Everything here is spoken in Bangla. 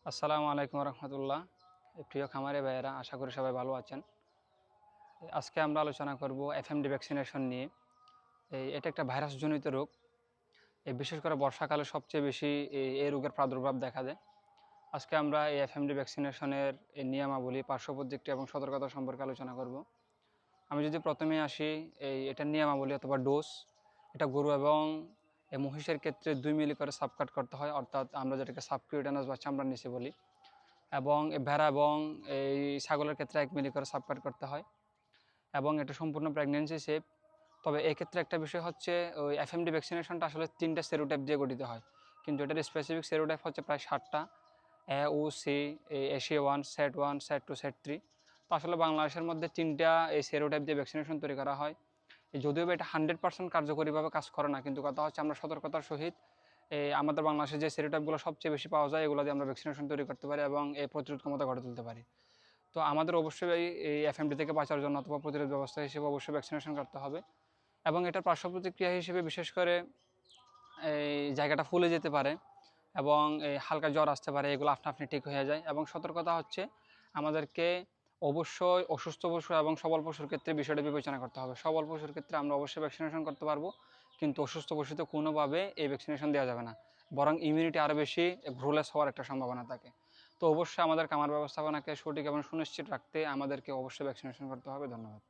আসসালামু আলাইকুম রহমতুল্লাহ। প্রিয় খামারে ভাইয়েরা, আশা করি সবাই ভালো আছেন। আজকে আমরা আলোচনা করব এফএমডি ভ্যাকসিনেশন নিয়ে। এটা একটা ভাইরাসজনিত রোগ। বিশেষ করে বর্ষাকালে সবচেয়ে বেশি এই রোগের প্রাদুর্ভাব দেখা দেয়। আজকে আমরা এই এফএমডি ভ্যাকসিনেশনের নিয়মাবলী, পার্শ্ব প্রতিক্রিয়া এবং সতর্কতা সম্পর্কে আলোচনা করব। আমি যদি প্রথমে আসি, এটার নিয়মাবলী অথবা ডোজ। এটা গরু এবং মহিষের ক্ষেত্রে 2 মিলি করে সাবকাট করতে হয়, অর্থাৎ আমরা যেটাকে সাবকিউটেনাস বা চামড়ার নিচে বলি। এবং ভেড়া এবং এই ছাগলের ক্ষেত্রে 1 মিলি করে সাবকাট করতে হয়, এবং এটা সম্পূর্ণ প্রেগনেন্সি সেফ। তবে এক্ষেত্রে একটা বিষয় হচ্ছে, ওই এফএমডি ভ্যাকসিনেশনটা আসলে 3টা সেরোটাইপ দিয়ে গঠিত হয়, কিন্তু এটার স্পেসিফিক সেরোটাইপ হচ্ছে প্রায় 7টা। A, O, C, Asia 1, SAT 1, SAT 2, SAT 3। তো আসলে বাংলাদেশের মধ্যে 3টা এই সেরোটাইপ দিয়ে ভ্যাকসিনেশন তৈরি করা হয়। যদিও এটা 100% কার্যকরীভাবে কাজ করে না, কিন্তু কথা হচ্ছে আমরা সতর্কতার সহিত আমাদের বাংলাদেশে যে সেরোটাইপগুলো সবচেয়ে বেশি পাওয়া যায়, এগুলো দিয়ে আমরা ভ্যাকসিনেশন তৈরি করতে পারি এবং এই প্রতিরোধ ক্ষমতা গড়ে তুলতে পারি। তো আমাদের অবশ্যই এই এফএমডি থেকে বাঁচার জন্য অথবা প্রতিরোধ ব্যবস্থা হিসেবে অবশ্যই ভ্যাকসিনেশন করতে হবে। এবং এটার পার্শ্ব প্রতিক্রিয়া হিসেবে বিশেষ করে এই জায়গাটা ফুলে যেতে পারে এবং এই হালকা জ্বর আসতে পারে, এগুলো আপনা আপনি ঠিক হয়ে যায়। এবং সতর্কতা হচ্ছে, আমাদেরকে অবশ্যই অসুস্থ পশু এবং সবল পশুর ক্ষেত্রে বিষয়টা বিবেচনা করতে হবে। সবল পশুর ক্ষেত্রে আমরা অবশ্যই ভ্যাকসিনেশন করতে পারবো, কিন্তু অসুস্থ পশুতে কোনোভাবে এই ভ্যাকসিনেশন দেওয়া যাবে না, বরং ইমিউনিটি আরও বেশি ভ্রুলেস হওয়ার একটা সম্ভাবনা থাকে। তো অবশ্যই আমাদের খামার ব্যবস্থাপনাকে সঠিক এবং সুনিশ্চিত রাখতে আমাদেরকে অবশ্যই ভ্যাকসিনেশন করতে হবে। ধন্যবাদ।